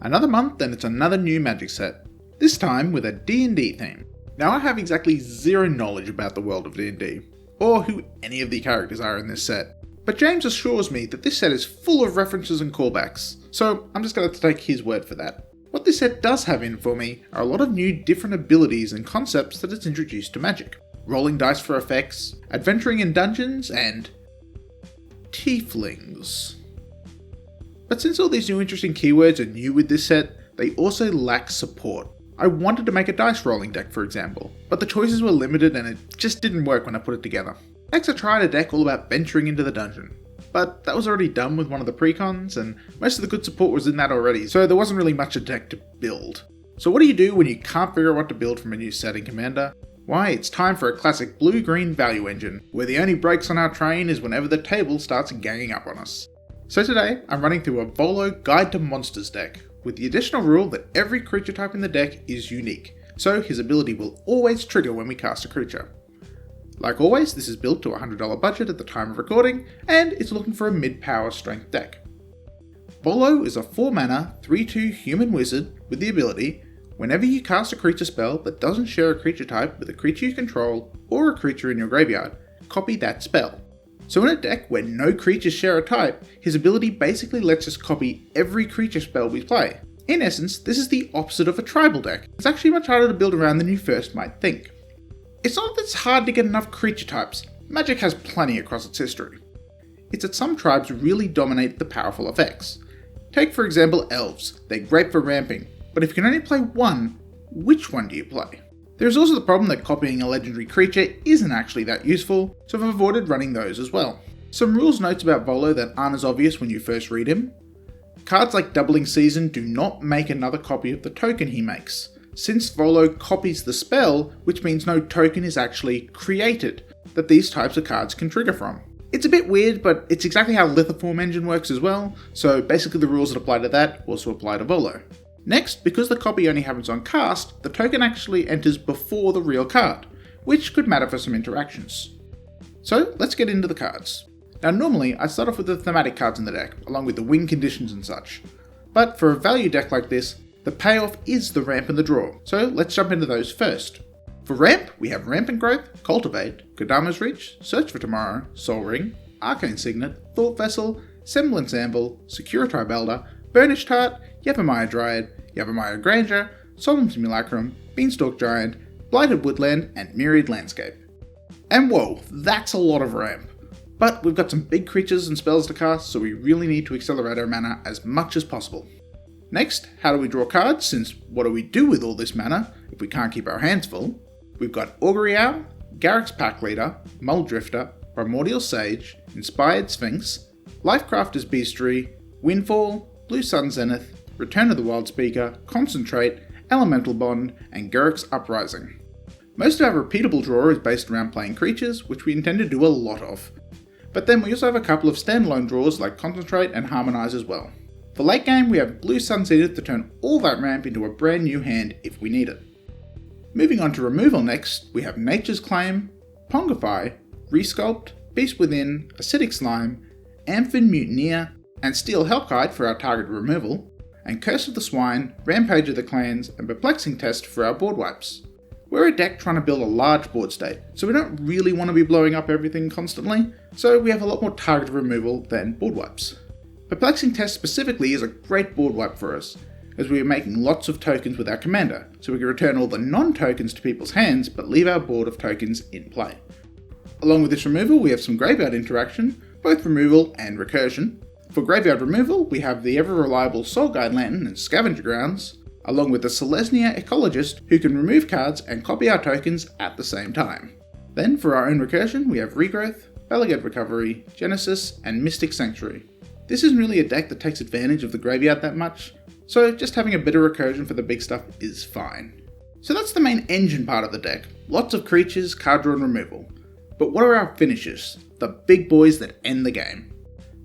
Another month and it's another new Magic set, this time with a D&D theme. Now I have exactly zero knowledge about the world of D&D, or who any of the characters are in this set, but James assures me that this set is full of references and callbacks, so I'm just going to take his word for that. What this set does have in for me are a lot of new different abilities and concepts that it's introduced to Magic. Rolling dice for effects, adventuring in dungeons, and tieflings. But since all these new interesting keywords are new with this set, they also lack support. I wanted to make a dice rolling deck, for example, but the choices were limited and it just didn't work when I put it together. Next I tried a deck all about venturing into the dungeon, but that was already done with one of the precons and most of the good support was in that already, so there wasn't really much a deck to build. So what do you do when you can't figure out what to build from a new set in Commander? Why, it's time for a classic blue-green value engine, where the only brakes on our train is whenever the table starts ganging up on us. So today, I'm running through a Volo Guide to Monsters deck, with the additional rule that every creature type in the deck is unique, so his ability will always trigger when we cast a creature. Like always, this is built to a $100 budget at the time of recording, and it's looking for a mid-power strength deck. Volo is a 4-mana, 3/2 human wizard with the ability, whenever you cast a creature spell that doesn't share a creature type with a creature you control or a creature in your graveyard, copy that spell. So in a deck where no creatures share a type, his ability basically lets us copy every creature spell we play. In essence, this is the opposite of a tribal deck. It's actually much harder to build around than you first might think. It's not that it's hard to get enough creature types, Magic has plenty across its history. It's that some tribes really dominate the powerful effects. Take for example elves, they're great for ramping, but if you can only play one, which one do you play? There's also the problem that copying a legendary creature isn't actually that useful, so I've avoided running those as well. Some rules notes about Volo that aren't as obvious when you first read him. Cards like Doubling Season do not make another copy of the token he makes, since Volo copies the spell, which means no token is actually created that these types of cards can trigger from. It's a bit weird, but it's exactly how Lithoform Engine works as well, so basically the rules that apply to that also apply to Volo. Next, because the copy only happens on cast, the token actually enters before the real card, which could matter for some interactions. So let's get into the cards. Now normally I start off with the thematic cards in the deck, along with the win conditions and such. But for a value deck like this, the payoff is the ramp and the draw, so let's jump into those first. For ramp, we have Rampant Growth, Cultivate, Kodama's Reach, Search for Tomorrow, Sol Ring, Arcane Signet, Thought Vessel, Semblance Anvil, Security Elder, Burnished Heart, Yavimaya Dryad, Yavimaya Granger, Solemn Simulacrum, Beanstalk Giant, Blighted Woodland, and Myriad Landscape. And whoa, that's a lot of ramp. But we've got some big creatures and spells to cast, so we really need to accelerate our mana as much as possible. Next, how do we draw cards, since what do we do with all this mana if we can't keep our hands full? We've got Augury Owl, Garruk's Pack Leader, Muldrifter, Primordial Sage, Inspired Sphinx, Lifecrafter's Beastry, Windfall, Blue Sun Zenith, Return of the Wild Speaker, Concentrate, Elemental Bond, and Garruk's Uprising. Most of our repeatable draw is based around playing creatures, which we intend to do a lot of. But then we also have a couple of standalone draws like Concentrate and Harmonize as well. For late game, we have Blue Sun Zenith to turn all that ramp into a brand new hand if we need it. Moving on to removal next, we have Nature's Claim, Pongify, Resculpt, Beast Within, Acidic Slime, Amphin Mutineer, and Steel Hellkite for our target removal, and Curse of the Swine, Rampage of the Clans, and Perplexing Test for our board wipes. We're a deck trying to build a large board state, so we don't really want to be blowing up everything constantly, so we have a lot more targeted removal than board wipes. Perplexing Test specifically is a great board wipe for us, as we are making lots of tokens with our commander, so we can return all the non-tokens to people's hands but leave our board of tokens in play. Along with this removal, we have some graveyard interaction, both removal and recursion. For graveyard removal, we have the ever-reliable Soul Guide Lantern and Scavenger Grounds, along with the Selesnya Ecologist, who can remove cards and copy our tokens at the same time. Then for our own recursion, we have Regrowth, Balagat Recovery, Genesis, and Mystic Sanctuary. This isn't really a deck that takes advantage of the graveyard that much, so just having a bit of recursion for the big stuff is fine. So that's the main engine part of the deck, lots of creatures, card draw and removal. But what are our finishers, the big boys that end the game?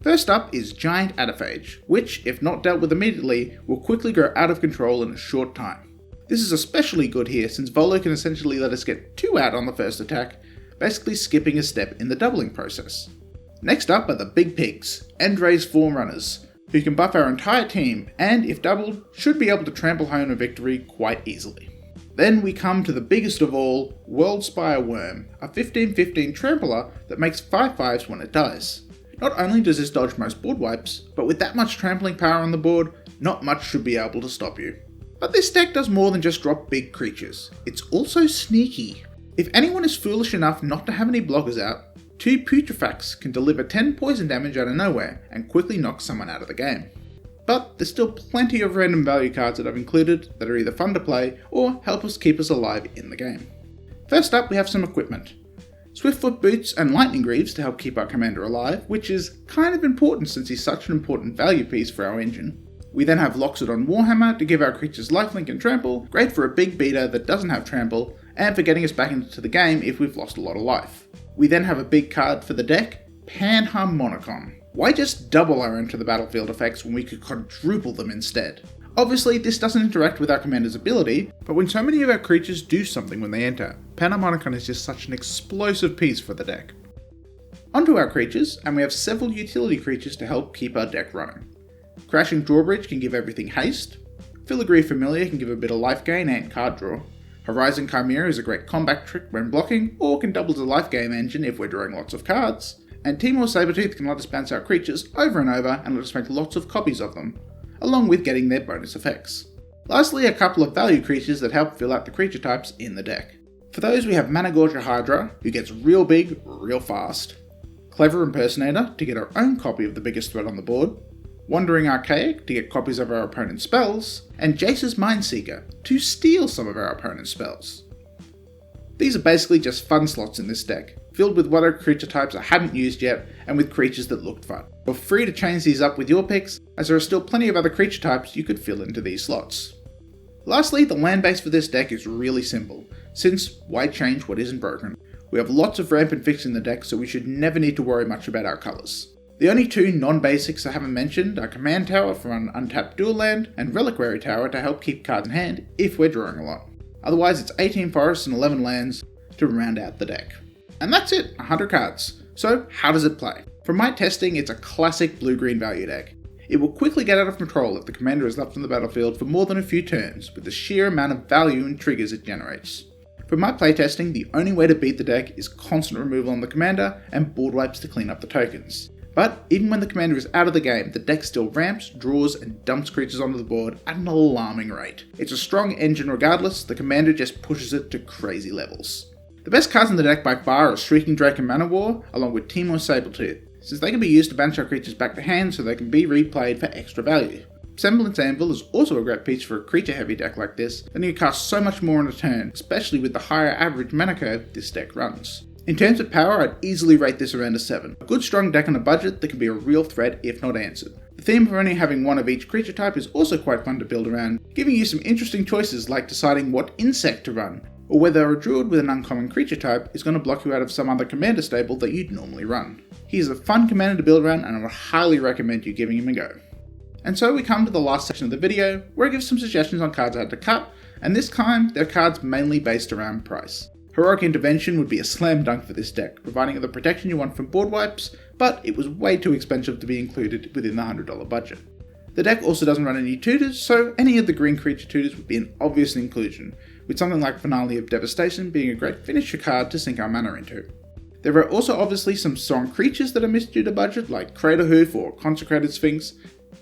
First up is Giant Adaphage, which, if not dealt with immediately, will quickly grow out of control in a short time. This is especially good here since Volo can essentially let us get 2 out on the first attack, basically skipping a step in the doubling process. Next up are the big pigs, Endray's Forerunners. who can buff our entire team and, if doubled, should be able to trample home a victory quite easily. Then we come to the biggest of all, Worldspire Worm, a 15/15 trampler that makes 5/5s when it dies. Not only does this dodge most board wipes, but with that much trampling power on the board, not much should be able to stop you. But this deck does more than just drop big creatures, it's also sneaky. If anyone is foolish enough not to have any blockers out, 2 Putrefacts can deliver 10 poison damage out of nowhere and quickly knock someone out of the game. But there's still plenty of random value cards that I've included that are either fun to play or help us keep us alive in the game. First up, we have some equipment. Swiftfoot Boots and Lightning Greaves to help keep our commander alive, which is kind of important since he's such an important value piece for our engine. We then have Loxodon Warhammer to give our creatures lifelink and trample, great for a big beater that doesn't have trample, and for getting us back into the game if we've lost a lot of life. We then have a big card for the deck, Panharmonicon. Why just double our enter the battlefield effects when we could quadruple them instead? Obviously, this doesn't interact with our commander's ability, but when so many of our creatures do something when they enter, Panharmonicon is just such an explosive piece for the deck. Onto our creatures, and we have several utility creatures to help keep our deck running. Crashing Drawbridge can give everything haste, Filigree Familiar can give a bit of life gain and card draw, Horizon Chimera is a great combat trick when blocking, or can double as a life gain engine if we're drawing lots of cards, and Temur Sabertooth can let us bounce our creatures over and over and let us make lots of copies of them, along with getting their bonus effects. Lastly, a couple of value creatures that help fill out the creature types in the deck. For those we have Managorger Hydra, who gets real big, real fast, Clever Impersonator to get our own copy of the biggest threat on the board, Wandering Archaic to get copies of our opponent's spells, and Jace's Mindseeker to steal some of our opponent's spells. These are basically just fun slots in this deck, filled with what our creature types I hadn't used yet, and with creatures that looked fun. You're free to change these up with your picks, as there are still plenty of other creature types you could fill into these slots. Lastly, the land base for this deck is really simple, since why change what isn't broken? We have lots of ramp and fix in the deck, so we should never need to worry much about our colours. The only 2 non-basics I haven't mentioned are Command Tower for an untapped dual land, and Reliquary Tower to help keep cards in hand if we're drawing a lot. Otherwise, it's 18 forests and 11 lands to round out the deck. And that's it, 100 cards. So how does it play? From my testing, it's a classic blue-green value deck. It will quickly get out of control if the commander is left on the battlefield for more than a few turns, with the sheer amount of value and triggers it generates. From my playtesting, the only way to beat the deck is constant removal on the commander and board wipes to clean up the tokens. But even when the commander is out of the game, the deck still ramps, draws, and dumps creatures onto the board at an alarming rate. It's a strong engine regardless, the commander just pushes it to crazy levels. The best cards in the deck by far are Shrieking Drake and Manowar, along with Temur Sabertooth, since they can be used to banish our creatures back to hand so they can be replayed for extra value. Semblance Anvil is also a great piece for a creature heavy deck like this, that you cast so much more in a turn, especially with the higher average mana curve this deck runs. In terms of power, I'd easily rate this around a 7. A good strong deck on a budget that can be a real threat if not answered. The theme of only having one of each creature type is also quite fun to build around, giving you some interesting choices like deciding what insect to run, or whether a druid with an uncommon creature type is going to block you out of some other commander stable that you'd normally run. He's a fun commander to build around and I would highly recommend you giving him a go. And so we come to the last section of the video, where I give some suggestions on cards I had to cut, and this time they're cards mainly based around price. Heroic Intervention would be a slam dunk for this deck, providing the protection you want from board wipes, but it was way too expensive to be included within the $100 budget. The deck also doesn't run any tutors, so any of the green creature tutors would be an obvious inclusion, with something like Finale of Devastation being a great finisher card to sink our mana into. There are also obviously some strong creatures that are missed due to budget, like Craterhoof or Consecrated Sphinx,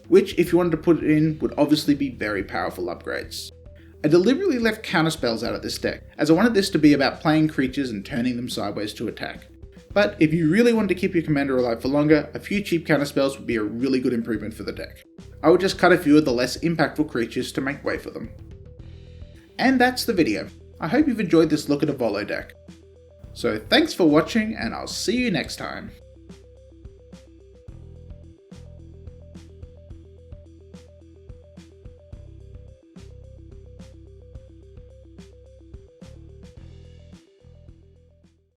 which if you wanted to put it in would obviously be very powerful upgrades. I deliberately left counterspells out of this deck, as I wanted this to be about playing creatures and turning them sideways to attack. But if you really wanted to keep your commander alive for longer, a few cheap counterspells would be a really good improvement for the deck. I would just cut a few of the less impactful creatures to make way for them. And that's the video. I hope you've enjoyed this look at a Volo deck. So thanks for watching, and I'll see you next time.